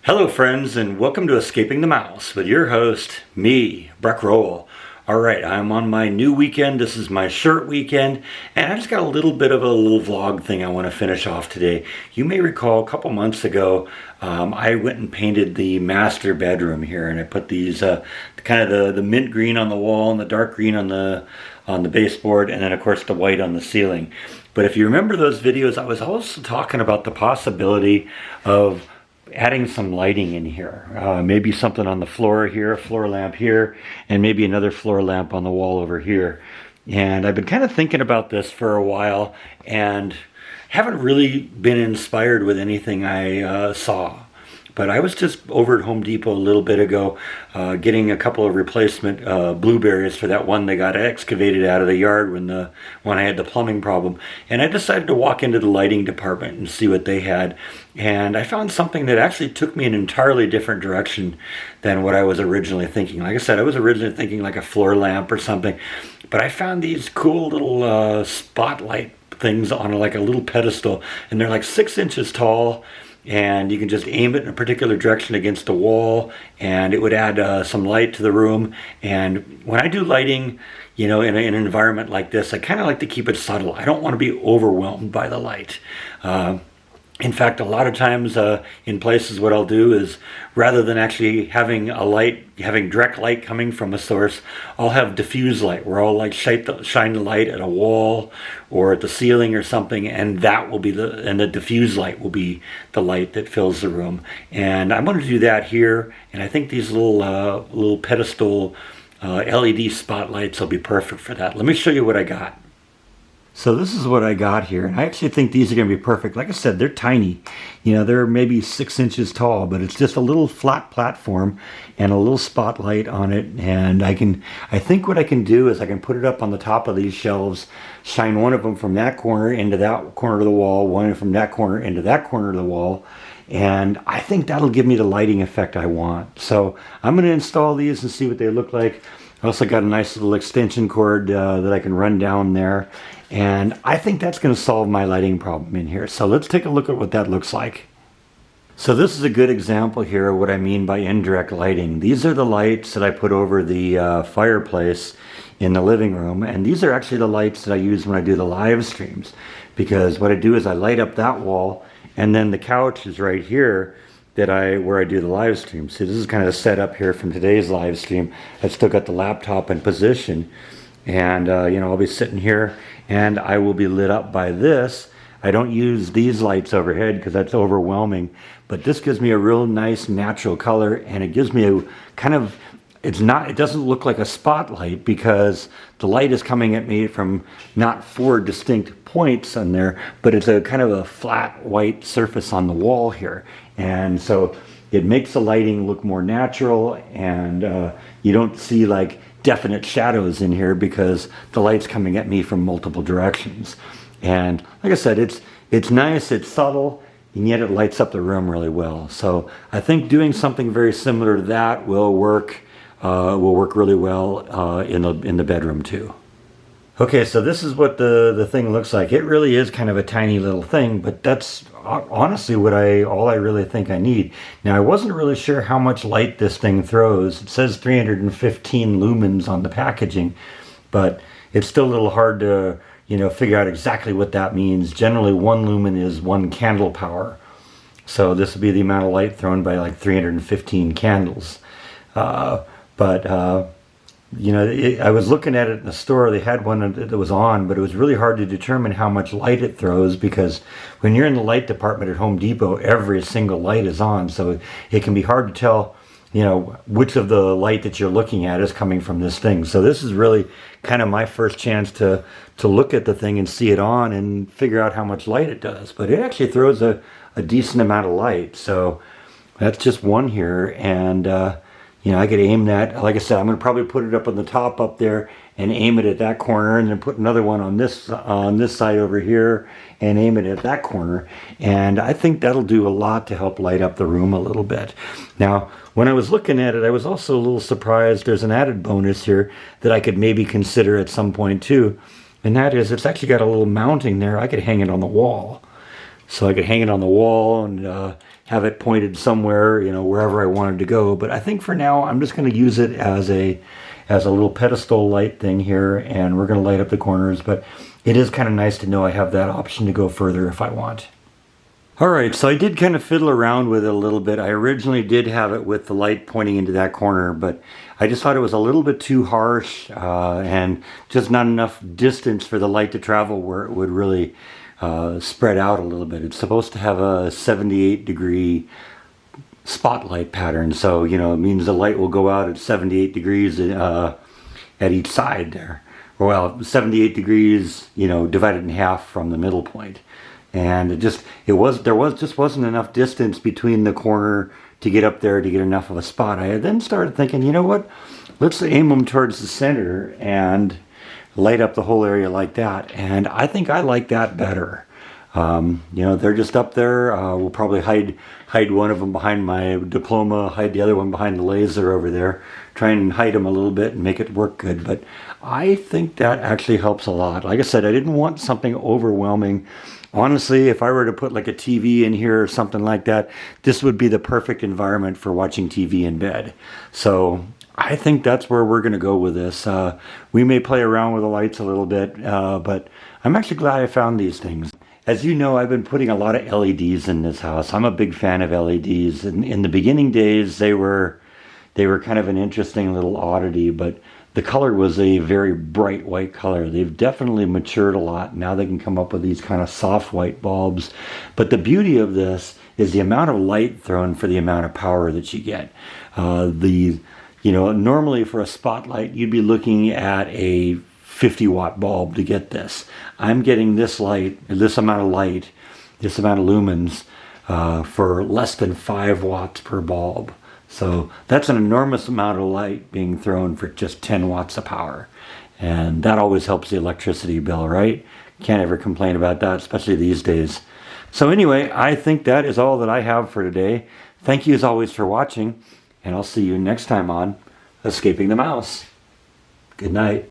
Hello friends, and welcome to Escaping the Mouse with your host, me, Breck Roll. Alright, I'm on my new weekend. This is my short weekend, and I just got a little bit of a little vlog thing I want to finish off today. You may recall a couple months ago, I went and painted the master bedroom here, and I put these kind of the mint green on the wall and the dark green on the baseboard, and then of course the white on the ceiling. But if you remember those videos, I was also talking about the possibility of adding some lighting in here, maybe something on the floor here, a floor lamp here, and maybe another floor lamp on the wall over here. And I've been kind of thinking about this for a while and haven't really been inspired with anything I saw. But I was just over at Home Depot a little bit ago getting a couple of replacement blueberries for that one that got excavated out of the yard when I had the plumbing problem. And I decided to walk into the lighting department and see what they had. And I found something that actually took me in an entirely different direction than what I was originally thinking. Like I said, I was originally thinking like a floor lamp or something. But I found these cool little spotlight things on like a little pedestal. And they're like 6 inches tall. And you can just aim it in a particular direction against the wall, and it would add some light to the room. And when I do lighting, you know, in an environment like this, I kind of like to keep it subtle. I don't want to be overwhelmed by the light. In fact, a lot of times in places what I'll do is, rather than actually having direct light coming from a source, I'll have diffuse light where I'll like shine the light at a wall or at the ceiling or something, and that will be the diffuse light will be the light that fills the room. And I'm going to do that here, and I think these little pedestal LED spotlights will be perfect for that. Let me show you what I got. So this is what I got here, and I actually think these are going to be perfect. Like I said, they're tiny. You know, they're maybe 6 inches tall, but it's just a little flat platform and a little spotlight on it. And I think what I can do is I can put it up on the top of these shelves, shine one of them from that corner into that corner of the wall, one from that corner into that corner of the wall. And I think that'll give me the lighting effect I want. So I'm going to install these and see what they look like. I also got a nice little extension cord that I can run down there. And I think that's going to solve my lighting problem in here. So let's take a look at what that looks like. So this is a good example here of what I mean by indirect lighting. These are the lights that I put over the fireplace in the living room. And these are actually the lights that I use when I do the live streams. Because what I do is I light up that wall, and then the couch is right here where I do the live stream. So this is kind of a setup here from today's live stream. I've still got the laptop in position. And I'll be sitting here and I will be lit up by this. I don't use these lights overhead because that's overwhelming, but this gives me a real nice natural color, and it gives me a kind of, it doesn't look like a spotlight because the light is coming at me from not 4 distinct points on there, but it's a kind of a flat white surface on the wall here. And so it makes the lighting look more natural, and you don't see like definite shadows in here because the light's coming at me from multiple directions. And like I said, it's nice, it's subtle, and yet it lights up the room really well. So I think doing something very similar to that will work really well in the bedroom too. Okay, so this is what the thing looks like. It really is kind of a tiny little thing, but that's honestly all I really think I need. Now, I wasn't really sure how much light this thing throws. It says 315 lumens on the packaging, but it's still a little hard to, figure out exactly what that means. Generally, 1 lumen is 1 candle power. So this would be the amount of light thrown by like 315 candles. I was looking at it in the store. They had one that was on, but it was really hard to determine how much light it throws because when you're in the light department at Home Depot, every single light is on. So it can be hard to tell, which of the light that you're looking at is coming from this thing. So this is really kind of my first chance to look at the thing and see it on and figure out how much light it does. But it actually throws a decent amount of light. So that's just one here. And, I could aim that. Like I said, I'm going to probably put it up on the top up there and aim it at that corner, and then put another one on this side over here and aim it at that corner. And I think that'll do a lot to help light up the room a little bit. Now, when I was looking at it, I was also a little surprised. There's an added bonus here that I could maybe consider at some point too, and that is it's actually got a little mounting there. I could hang it on the wall. so I could hang it on the wall and have it pointed somewhere, wherever I wanted to go. But I think for now, I'm just going to use it as a little pedestal light thing here, and we're going to light up the corners. But it is kind of nice to know I have that option to go further if I want. Alright, so I did kind of fiddle around with it a little bit. I originally did have it with the light pointing into that corner, but I just thought it was a little bit too harsh and just not enough distance for the light to travel where it would really spread out a little bit. It's supposed to have a 78-degree spotlight pattern, so it means the light will go out at 78 degrees at each side there. Well, 78 degrees, divided in half from the middle point. And there wasn't enough distance between the corner to get up there to get enough of a spot. I then started thinking, you know what, let's aim them towards the center and light up the whole area like that. And I think I like that better. They're just up there. We'll probably hide one of them behind my diploma, hide the other one behind the laser over there, try and hide them a little bit and make it work good. But I think that actually helps a lot. Like I said, I didn't want something overwhelming. Honestly, if I were to put like a TV in here or something like that, this would be the perfect environment for watching TV in bed. So I think that's where we're going to go with this. We may play around with the lights a little bit, but I'm actually glad I found these things. As you know, I've been putting a lot of LEDs in this house. I'm a big fan of LEDs. In the beginning days, they were kind of an interesting little oddity, but the color was a very bright white color. They've definitely matured a lot. Now they can come up with these kind of soft white bulbs. But the beauty of this is the amount of light thrown for the amount of power that you get. Normally for a spotlight, you'd be looking at a 50-watt bulb to get this. I'm getting this light, this amount of light, this amount of lumens for less than 5 watts per bulb. So that's an enormous amount of light being thrown for just 10 watts of power. And that always helps the electricity bill, right? Can't ever complain about that, especially these days. So anyway, I think that is all that I have for today. Thank you as always for watching, and I'll see you next time on Escaping the Mouse. Good night.